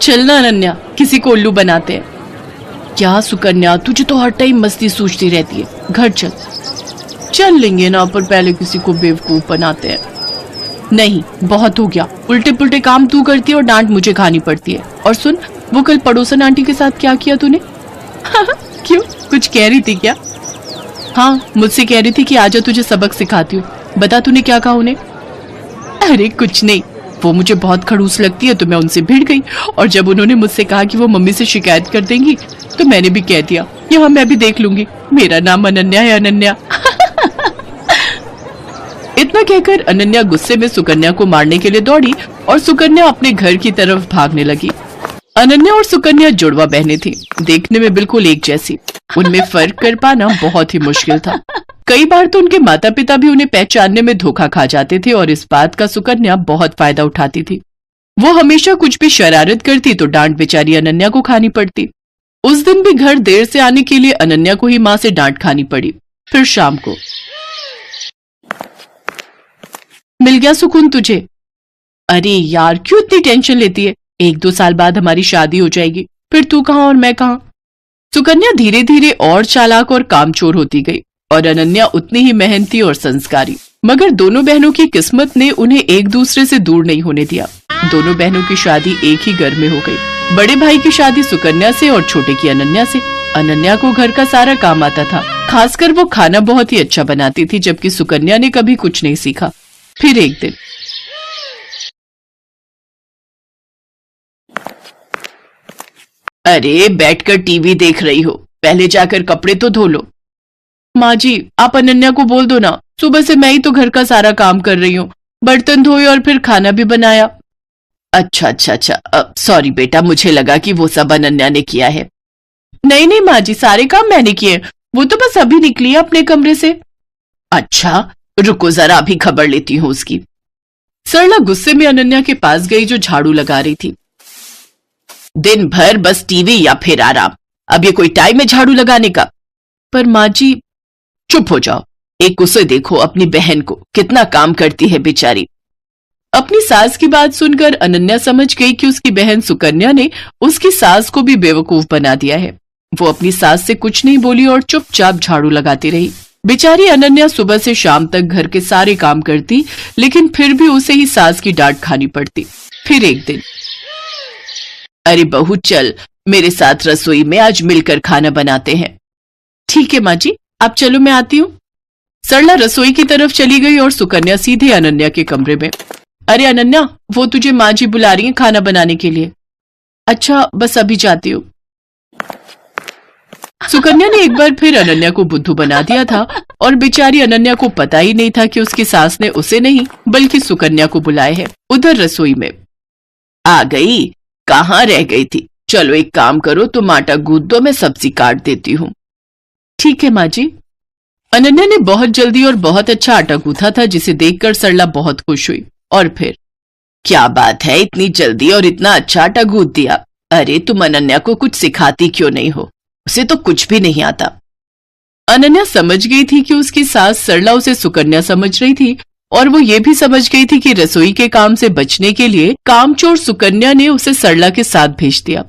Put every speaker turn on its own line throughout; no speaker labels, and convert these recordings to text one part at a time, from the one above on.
चलना अनन्या, किसी को उल्लू बनाते हैं। क्या सुकन्या, तुझे तो हर टाइम मस्ती सूझती रहती है, घर चल। चल लेंगे ना, पर पहले किसी को बेवकूफ बनाते हैं। नहीं, बहुत हो गया, उल्टे पुल्टे काम तू करती है और डांट मुझे खानी पड़ती है। और सुन, वो कल पड़ोसन आंटी के साथ क्या किया तूने? क्यों, कुछ कह रही थी क्या? हाँ, मुझसे कह रही थी कि आजा तुझे सबक सिखाती हूँ। बता तूने क्या कहा उन्हें? अरे कुछ नहीं, वो मुझे बहुत खड़ूस लगती है तो मैं उनसे भिड़ गई, और जब उन्होंने मुझसे कहा कि वो मम्मी से शिकायत कर देंगी तो मैंने भी कह दिया, यहाँ मैं भी देख लूंगी, मेरा नाम अनन्या है, अनन्या। इतना कहकर अनन्या गुस्से में सुकन्या को मारने के लिए दौड़ी और सुकन्या अपने घर की तरफ भागने लगी। अनन्या और सुकन्या जुड़वा बहनें थीं, देखने में बिल्कुल एक जैसी। उनमें फर्क कर पाना बहुत ही मुश्किल था। कई बार तो उनके माता पिता भी उन्हें पहचानने में धोखा खा जाते थे और इस बात का सुकन्या बहुत फायदा उठाती थी। वो हमेशा कुछ भी शरारत करती तो डांट बेचारी अनन्या को खानी पड़ती। उस दिन भी घर देर से आने के लिए अनन्या को ही माँ से डांट खानी पड़ी। फिर शाम को, मिल गया सुकून तुझे? अरे यार, क्यों इतनी टेंशन लेती है? 1-2 साल बाद हमारी शादी हो जाएगी, फिर तू कहाँ और मैं कहाँ। सुकन्या धीरे धीरे और चालाक और कामचोर होती गई और अनन्या उतनी ही मेहनती और संस्कारी। मगर दोनों बहनों की किस्मत ने उन्हें एक दूसरे से दूर नहीं होने दिया। दोनों बहनों की शादी एक ही घर में हो गई। बड़े भाई की शादी सुकन्या से और छोटे की अनन्या से। अनन्या को घर का सारा काम आता था, खासकर वो खाना बहुत ही अच्छा बनाती थी, जबकि सुकन्या ने कभी कुछ नहीं सीखा। फिर एक दिन, अरे बैठकर टीवी देख रही हो, पहले जाकर कपड़े तो धो लो। माँ जी, आप अनन्या को बोल दो ना, सुबह से मैं ही तो घर का सारा काम कर रही हूँ, बर्तन धोए और फिर खाना भी बनाया। अच्छा अच्छा अच्छा, सॉरी बेटा, मुझे लगा कि वो सब अनन्या ने किया है। नहीं नहीं माँ जी, सारे काम मैंने किए, वो तो बस अभी निकली है अपने कमरे से। अच्छा, रुको जरा, अभी खबर लेती हूँ उसकी। सरला गुस्से में अनन्या के पास गई जो झाड़ू लगा रही थी। दिन भर बस टीवी या फिर आराम, अब ये कोई टाइम है झाड़ू लगाने का? पर माँ जी। चुप हो जाओ, एक उसे देखो, अपनी बहन को, कितना काम करती है बेचारी। अपनी सास की बात सुनकर अनन्या समझ गई कि उसकी बहन सुकन्या ने उसकी सास को भी बेवकूफ बना दिया है। वो अपनी सास से कुछ नहीं बोली और चुपचाप झाड़ू लगाती रही। बेचारी अनन्या सुबह से शाम तक घर के सारे काम करती, लेकिन फिर भी उसे ही सास की डांट खानी पड़ती। फिर एक दिन, अरे बहू चल मेरे साथ रसोई में, आज मिलकर खाना बनाते हैं। ठीक है माँ जी, आप चलो, मैं आती हूँ। सरला रसोई की तरफ चली गई और सुकन्या सीधे अनन्या के कमरे में। अरे अनन्या, वो तुझे माँ जी बुला रही है खाना बनाने के लिए। अच्छा, बस अभी जाती हूँ। सुकन्या ने एक बार फिर अनन्या को बुद्धू बना दिया था और बेचारी अनन्या को पता ही नहीं था कि उसकी सास ने उसे नहीं बल्कि सुकन्या को बुलाए है। उधर रसोई में, आ गई, कहाँ रह गई थी? चलो एक काम करो, तुम आटा गूंथ दो, मैं सब्जी काट देती हूँ। ठीक है माँ जी। अनन्या ने बहुत जल्दी और बहुत अच्छा आटा गूंथा था, जिसे देखकर सरला बहुत खुश हुई। और फिर, क्या बात है, इतनी जल्दी और इतना अच्छा आटा गूंथ दिया। अरे तुम अनन्या को कुछ सिखाती क्यों नहीं हो? उसे तो कुछ भी नहीं आता। अनन्या समझ गई थी कि उसकी सास सरला उसे सुकन्या समझ रही थी, और वो ये भी समझ गई थी कि रसोई के काम से बचने के लिए कामचोर सुकन्या ने उसे सरला के साथ भेज दिया।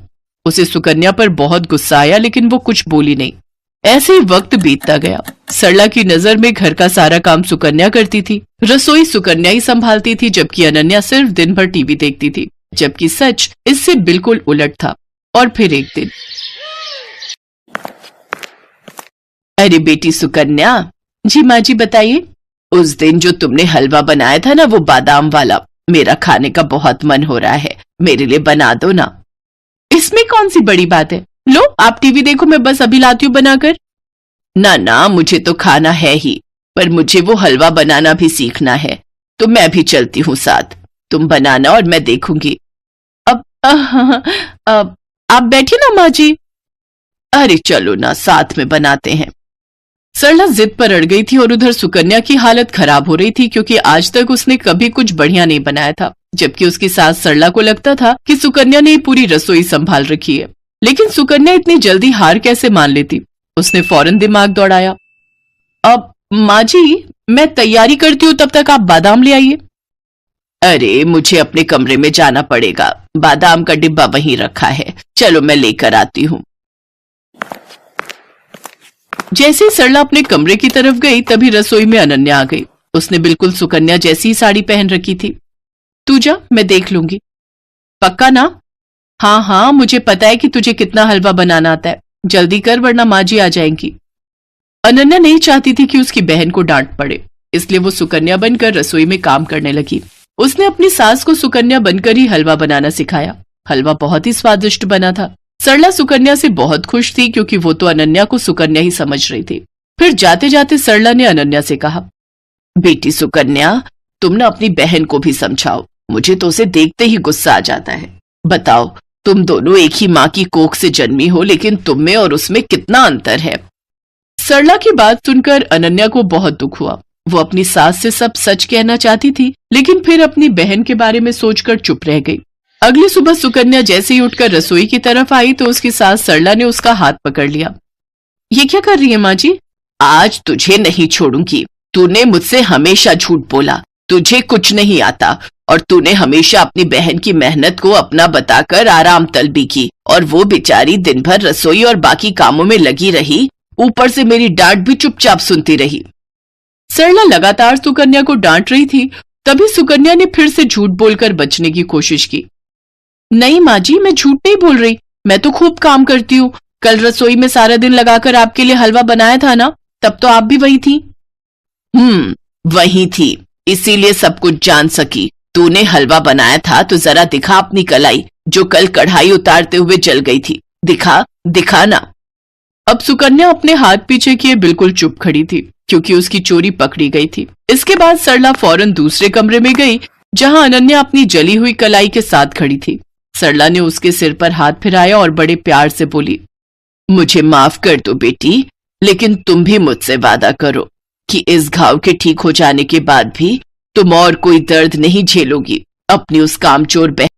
उसे सुकन्या पर बहुत गुस्सा आया, लेकिन वो कुछ बोली नहीं। ऐसे ही वक्त बीतता गया। सरला की नजर में घर का सारा काम सुकन्या करती थी, रसोई सुकन्या ही संभालती थी, जबकि अनन्या सिर्फ दिन भर टीवी देखती थी, जबकि सच इससे बिल्कुल उलट था। और फिर एक दिन, अरे बेटी सुकन्या। जी माँ जी, बताइए। उस दिन जो तुमने हलवा बनाया था ना, वो बादाम वाला, मेरा खाने का बहुत मन हो रहा है, मेरे लिए बना दो ना। इसमें कौन सी बड़ी बात है, लो आप टीवी देखो, मैं बस अभी लाती हूँ बनाकर। ना ना, मुझे तो खाना है ही, पर मुझे वो हलवा बनाना भी सीखना है, तो मैं भी चलती हूँ साथ। तुम बनाना और मैं देखूंगी। अब आप बैठिए ना माँ जी। अरे चलो ना, साथ में बनाते हैं। सरला जिद पर अड़ गई थी और उधर सुकन्या की हालत खराब हो रही थी, क्योंकि आज तक उसने कभी कुछ बढ़िया नहीं बनाया था, जबकि उसकी सास सरला को लगता था कि सुकन्या ने पूरी रसोई संभाल रखी है। लेकिन सुकन्या इतनी जल्दी हार कैसे मान लेती? उसने फौरन दिमाग दौड़ाया। अब माँ जी, मैं तैयारी करती हूँ, तब तक आप बादाम ले आइए। अरे मुझे अपने कमरे में जाना पड़ेगा, बादाम का डिब्बा वहीं रखा है, चलो मैं लेकर आती हूँ। जैसे ही सरला अपने कमरे की तरफ गई तभी रसोई में अनन्या आ गई। उसने बिल्कुल सुकन्या जैसी ही साड़ी पहन रखी थी। तू जा, मैं देख लूंगी। पक्का ना? हाँ हाँ, मुझे पता है कि तुझे कितना हलवा बनाना आता है। जल्दी कर वरना माँ जी आ जाएंगी। अनन्या नहीं चाहती थी कि उसकी बहन को डांट पड़े, इसलिए वो सुकन्या बनकर रसोई में काम करने लगी। उसने अपनी सास को सुकन्या बनकर ही हलवा बनाना सिखाया। हलवा बहुत ही स्वादिष्ट बना था। सरला सुकन्या से बहुत खुश थी क्योंकि वो तो अनन्या को सुकन्या ही समझ रही थी। फिर जाते जाते सरला ने अनन्या से कहा, बेटी सुकन्या, तुम ना अपनी बहन को भी समझाओ, मुझे तो उसे देखते ही गुस्सा आ जाता है। बताओ, तुम दोनों एक ही माँ की कोख से जन्मी हो, लेकिन तुम में और उसमें कितना अंतर है। सरला की बात सुनकर अनन्या को बहुत दुख हुआ। वो अपनी सास से सब सच कहना चाहती थी, लेकिन फिर अपनी बहन के बारे में सोचकर चुप रह गई। अगली सुबह सुकन्या जैसे ही उठकर रसोई की तरफ आई तो उसकी सास सरला ने उसका हाथ पकड़ लिया। ये क्या कर रही है माँ जी? आज तुझे नहीं छोड़ूंगी। तूने मुझसे हमेशा झूठ बोला, तुझे कुछ नहीं आता, और तूने हमेशा अपनी बहन की मेहनत को अपना बताकर आराम तलबी की, और वो बेचारी दिन भर रसोई और बाकी कामों में लगी रही, ऊपर से मेरी डांट भी चुपचाप सुनती रही। सरला लगातार सुकन्या को डांट रही थी, तभी सुकन्या ने फिर से झूठ बोलकर बचने की कोशिश की। नहीं माँ जी, मैं झूठ नहीं बोल रही, मैं तो खूब काम करती हूँ। कल रसोई में सारा दिन लगाकर आपके लिए हलवा बनाया था ना, तब तो आप भी वही थी। वही थी, इसीलिए सब कुछ जान सकी। तूने हलवा बनाया था तो जरा दिखा अपनी कलाई, जो कल कढ़ाई उतारते हुए जल गई थी। दिखा ना। अब सुकन्या अपने हाथ पीछे किए बिल्कुल चुप खड़ी थी, क्योंकि उसकी चोरी पकड़ी गई थी। इसके बाद सरला फौरन दूसरे कमरे में गई, जहां अनन्या अपनी जली हुई कलाई के साथ खड़ी थी। सरला ने उसके सिर पर हाथ फिराया और बड़े प्यार से बोली, मुझे माफ कर दो बेटी, लेकिन तुम भी मुझसे वादा करो कि इस घाव के ठीक हो जाने के बाद भी तुम और कोई दर्द नहीं झेलोगी अपनी उस कामचोर बहन